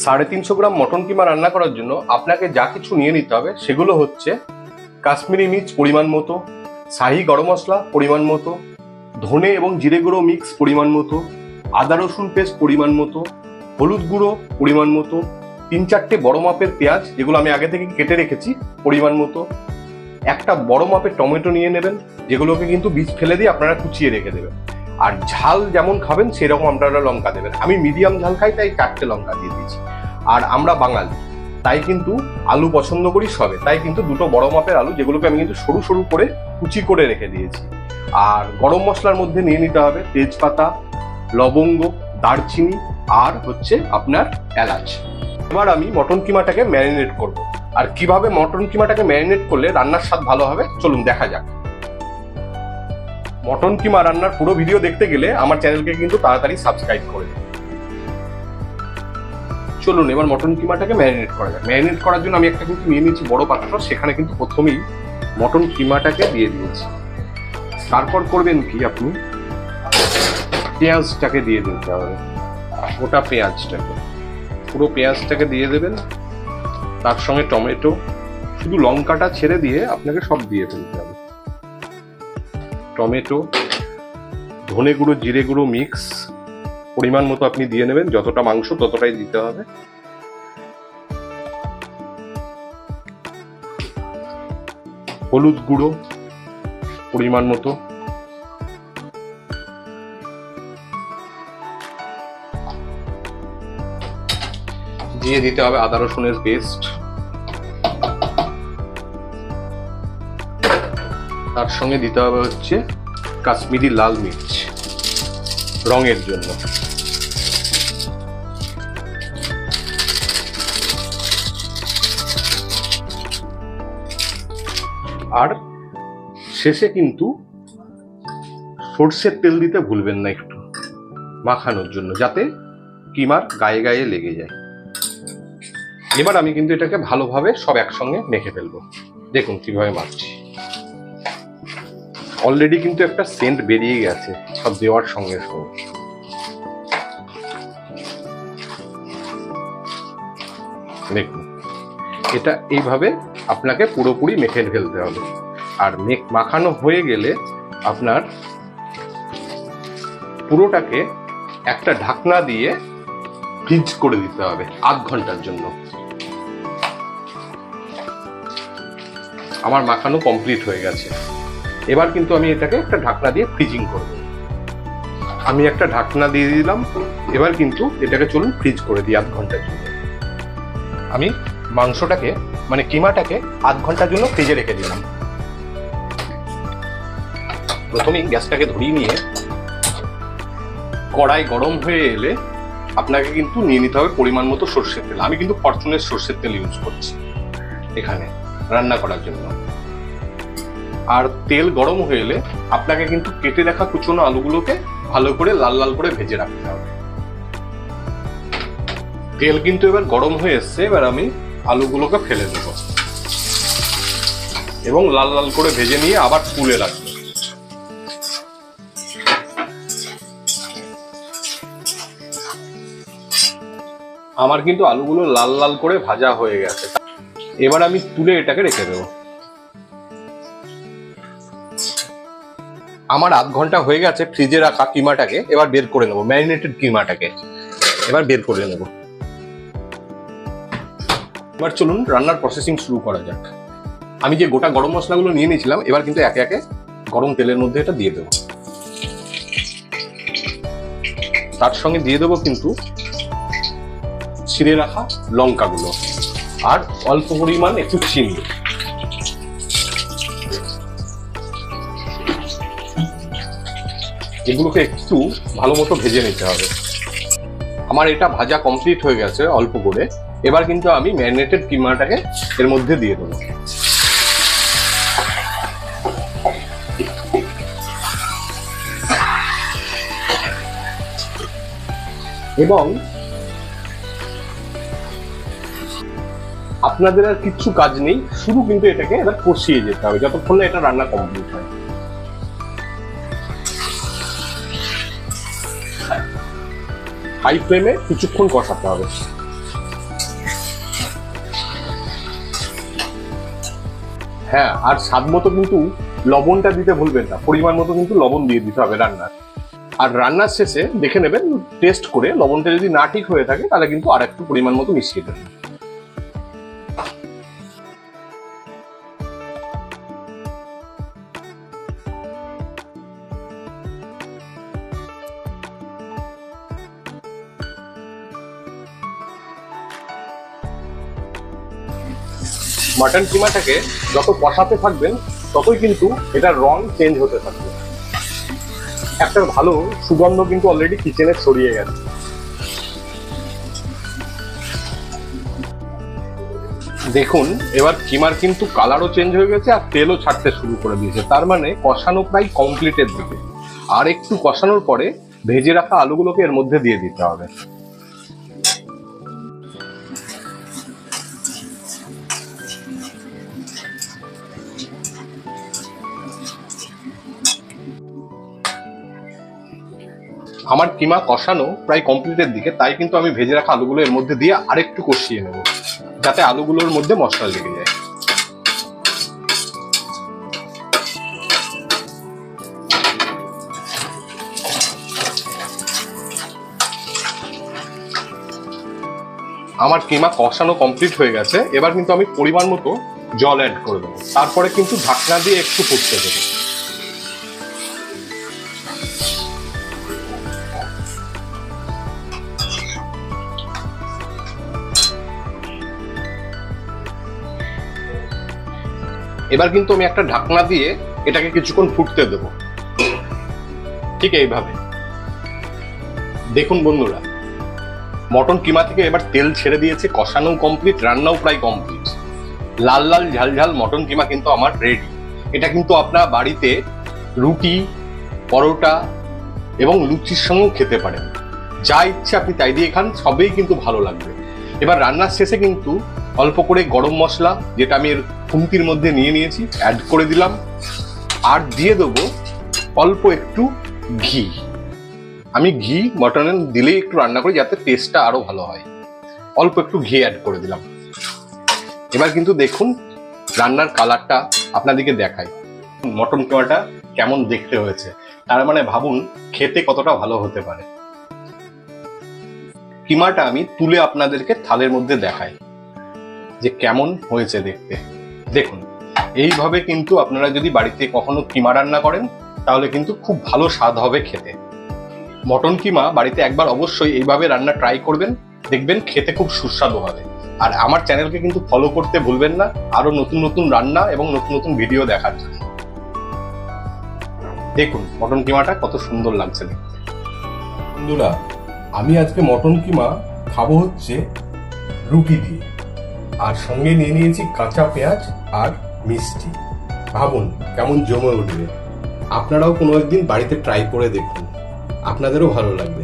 350 গ্রাম mutton কিমা রান্না করার জন্য আপনাকে যা কিছু নিয়ে নিতে হবে সেগুলো হচ্ছে কাশ্মীরি মির্চ পরিমাণ মতো, শাহি গরম মশলা পরিমাণ মতো, ধনে এবং জিরে গুঁড়ো মিক্স পরিমাণ মতো, আদা রসুন পেস্ট পরিমাণ মতো, হলুদ গুঁড়ো পরিমাণ মতো, 3-4টে বড় মাপের পেঁয়াজ যেগুলো আমি আগে থেকে কেটে রেখেছি পরিমাণ মতো, একটা বড় মাপের টমেটো নিয়ে নেবেন যেগুলোকে কিন্তু বীজ ফেলে দিয়ে আপনারা কুচিয়ে রেখে দেবেন। আর ঝাল যেমন খাবেন সেরকম আপনারা লঙ্কা দেবেন। আমি মিডিয়াম ঝাল খাই তাই 4টে লঙ্কা দিয়ে দিয়েছি। আর আমরা বাঙালি তাই কিন্তু আলু পছন্দ করি সবে, তাই কিন্তু 2টো বড় মাপের আলু যেগুলোকে আমি কিন্তু সরু সরু করে কুচি করে রেখে দিয়েছি। আর গরম মশলার মধ্যে নিয়ে নিতে হবে তেজপাতা, লবঙ্গ, দারচিনি আর হচ্ছে আপনার এলাচ। এবার আমি মটন কিমাটাকে ম্যারিনেট করব। আর কিভাবে মটন কিমাটাকে ম্যারিনেট করলে রান্নার স্বাদ ভালো হবে চলুন দেখা যাক। মটন কিমা রান্নার পুরো ভিডিও দেখতে গেলে আমার চ্যানেলকে কিন্তু তাড়াতাড়ি সাবস্ক্রাইব করে দিন। চলুন এবার মটন কিমাটাকে ম্যারিনেট করা যাক। ম্যারিনেট করার জন্য আমি একটা কিন্তু নিয়ে নিয়েছি বড় পাত্র, সেখানে কিন্তু প্রথমেই মটন কিমাটাকে দিয়ে দিয়েছি। তারপর করবেন কি, আপনি পেঁয়াজটাকে দিয়ে দিতে হবে, গোটা পেঁয়াজটাকে, পুরো পেঁয়াজটাকে দিয়ে দেবেন। তার সঙ্গে টমেটো, শুধু লঙ্কাটা ছেড়ে দিয়ে আপনাকে সব দিয়ে ফেলতে হবে। টমেটো, ধনে গুঁড়ো জিরে গুঁড়ো মিক্স পরিমাণ মতো আপনি দিয়ে নেবেন, যতটা মাংস ততটাই দিতে হবে। হলুদ গুঁড়ো পরিমাণ মতো, দিয়ে দিতে হবে আদা রসুনের পেস্ট, তার সঙ্গে দিতে হবে হচ্ছে কাশ্মীরি লাল মির্চ রঙের জন্য। আর শেষে কিন্তু সর্ষের তেল দিতে ভুলবেন না, একটু মাখানোর জন্য, যাতে কিমার গায়ে গায়ে লেগে যায়। এবার আমি কিন্তু এটাকে ভালোভাবে সব একসঙ্গে মেখে ফেলবো। দেখুন কিভাবে মাখছি, অলরেডি কিন্তু একটা সেন্ট বেরিয়ে গেছে সব দেওয়ার সঙ্গে সঙ্গে। দেখুন এটা এইভাবে আপনাকে পুরোপুরি মেখে ফেলতে হবে। আর মাখানো হয়ে গেলে আপনার পুরোটাকে একটা ঢাকনা দিয়ে ফ্রিজ করে দিতে হবে আধ ঘন্টার জন্য। আমার মাখানো কমপ্লিট হয়ে গেছে। এবার কিন্তু আমি এটাকে একটা ঢাকনা দিয়ে ফ্রিজিং করব। আমি একটা ঢাকনা দিয়ে দিলাম। এবার কিন্তু এটাকে চলুন ফ্রিজ করে দিই আধ ঘন্টার জন্য। আমি মাংসটাকে মানে কিমাটাকে আধ ঘন্টার জন্য ফ্রিজে রেখে দিলাম। প্রথমেই গ্যাসটাকে ধরিয়ে নিয়ে কড়াই গরম হয়ে এলে আপনাকে কিন্তু নিয়ে নিতে হবে পরিমাণ মতো সর্ষের তেল। আমি কিন্তু ফরচুনের সর্ষের তেল ইউজ করছি এখানে রান্না করার জন্য। আর তেল গরম হয়ে এলে আপনাকে কিন্তু কেটে রাখা কুচনো আলুগুলোকে ভালো করে লাল লাল করে ভেজে রাখতে হবে। তেল কিন্তু এবার গরম হয়ে এসছে। এবার আমি আলুগুলোকে ফেলে দেব এবং লাল লাল করে ভেজে নিয়ে আবার তুলে রাখবো। আমার কিন্তু আলুগুলো লাল লাল করে ভাজা হয়ে গেছে। এবার আমি তুলে এটাকে রেখে দেবো। আমার আধ ঘন্টা হয়ে গেছে ফ্রিজে রাখা কিমাটাকে এবার বের করে নেবো, ম্যারিনেটেড কিমাটাকে এবার বের করে নেব। এবার চলুন রান্নার প্রসেসিং শুরু করা যাক। আমি যে গোটা গরম মশলাগুলো নিয়ে নিয়েছিলাম এবার কিন্তু একে একে গরম তেলের মধ্যে এটা দিয়ে দেবো। তার সঙ্গে দিয়ে দেবো কিন্তু ছিঁড়ে রাখা লঙ্কাগুলো আর অল্প পরিমাণ একটু চিনি। এগুলোকে একটু ভালো মতো ভেজে নিতে হবে। আমার এটা ভাজা কমপ্লিট হয়ে গেছে অল্প করে। এবার কিন্তু আমি ম্যারিনেটেড কিমাটাকে এর মধ্যে দিয়ে দেবো। এবং আপনাদের আর কিচ্ছু কাজ নেই, শুধু কিন্তু এটাকে এবার কষিয়ে যেতে হবে যতক্ষণ না এটা রান্না কমপ্লিট হয়। হাই ফ্লেমে কিছুক্ষণ কষাতে হবে। হ্যাঁ, আর স্বাদ মতো কিন্তু লবণটা দিতে ভুলবেন না, পরিমাণ মতো কিন্তু লবণ দিয়ে দিতে হবে রান্নার। আর রান্নার শেষে দেখে নেবেন টেস্ট করে, লবণটা যদি না ঠিক হয়ে থাকে তাহলে কিন্তু আর একটু পরিমাণ মতো মিশিয়ে দেবেন। মাটন কিমাটাকে যত কষাতে থাকবেন ততই কিন্তু এটার রং চেঞ্জ হতে থাকবে। একটা ভালো সুগন্ধ কিন্তু অলরেডি কিচেনে ছড়িয়ে গেছে। দেখুন এবার কিমার কিন্তু কালারও চেঞ্জ হয়ে গেছে আর তেলও ছাড়তে শুরু করে দিয়েছে, তার মানে কষানো প্রায় কমপ্লিটের দিকে। আর একটু কষানোর পরে ভেজে রাখা আলুগুলোকে এর মধ্যে দিয়ে দিতে হবে। আমার কিমা কষানো প্রায় কমপ্লিটের দিকে, তাই কিন্তু আমি ভেজে রাখা আলুগুলো এর মধ্যে দিয়ে আরেকটু কষিয়ে নেব, যাতে আলুগুলোর মধ্যে মশলা লেগে যায়। আমার কিমা কষানো কমপ্লিট হয়ে গেছে, এবার কিন্তু আমি পরিমাণ মতো জল অ্যাড করে দেবো, তারপরে কিন্তু ঢাকনা দিয়ে একটু ফুটতে দেবো। এবার কিন্তু আমি একটা ঢাকনা দিয়ে এটাকে কিছুক্ষণ ফুটতে দেব, ঠিক এইভাবে। দেখুন বন্ধুরা, মটন কিমা থেকে এবার তেল ছেড়ে দিয়েছে, কষানো কমপ্লিট, রান্নাও প্রায় কমপ্লিট। লাল লাল ঝাল ঝাল মটন কিমা কিন্তু আমার রেডি। এটা কিন্তু আপনার বাড়িতে রুটি, পরোটা এবং লুচির সঙ্গেও খেতে পারেন। যা ইচ্ছে আপনি তাই দিয়ে খান, সবেই কিন্তু ভালো লাগবে। এবার রান্নার শেষে কিন্তু অল্প করে গরম মশলা, যেটা আমি এর খুন্তির মধ্যে নিয়ে নিয়েছি, অ্যাড করে দিলাম। আর দিয়ে দেবো অল্প একটু ঘি। আমি ঘি মটনে দিলেই একটু রান্না করি যাতে টেস্টটা আরো ভালো হয়। অল্প একটু ঘি অ্যাড করে দিলাম। এবার কিন্তু দেখুন রান্নার কালারটা আপনাদেরকে দেখাই, মটন কিমাটা কেমন দেখতে হয়েছে। তার মানে ভাবুন খেতে কতটা ভালো হতে পারে। কিমাটা আমি তুলে আপনাদেরকে থালের মধ্যে দেখাই যে কেমন হয়েছে দেখতে। দেখুন এইভাবে কিন্তু আপনারা যদি বাড়িতে কখনো কিমা রান্না করেন তাহলে কিন্তু খুব ভালো স্বাদ হবে খেতে। মটন কিমা বাড়িতে একবার অবশ্যই এইভাবে রান্না ট্রাই করবেন, দেখবেন খেতে খুব সুস্বাদু হবে। আর আমার চ্যানেলকে কিন্তু ফলো করতে ভুলবেন না আরো নতুন নতুন রান্না এবং নতুন নতুন ভিডিও দেখার জন্য। দেখুন মটন কিমাটা কত সুন্দর লাগছে দেখতে। বন্ধুরা, আমি আজকে মটন কিমা খাবো হচ্ছে রুটি দিয়ে, আর সঙ্গে নিয়ে নিয়েছি কাঁচা পেঁয়াজ আর মিষ্টি। ভাবুন কেমন জমে উঠবে। আপনারাও কোনো একদিন বাড়িতে ট্রাই করে দেখুন, আপনাদেরও ভালো লাগবে।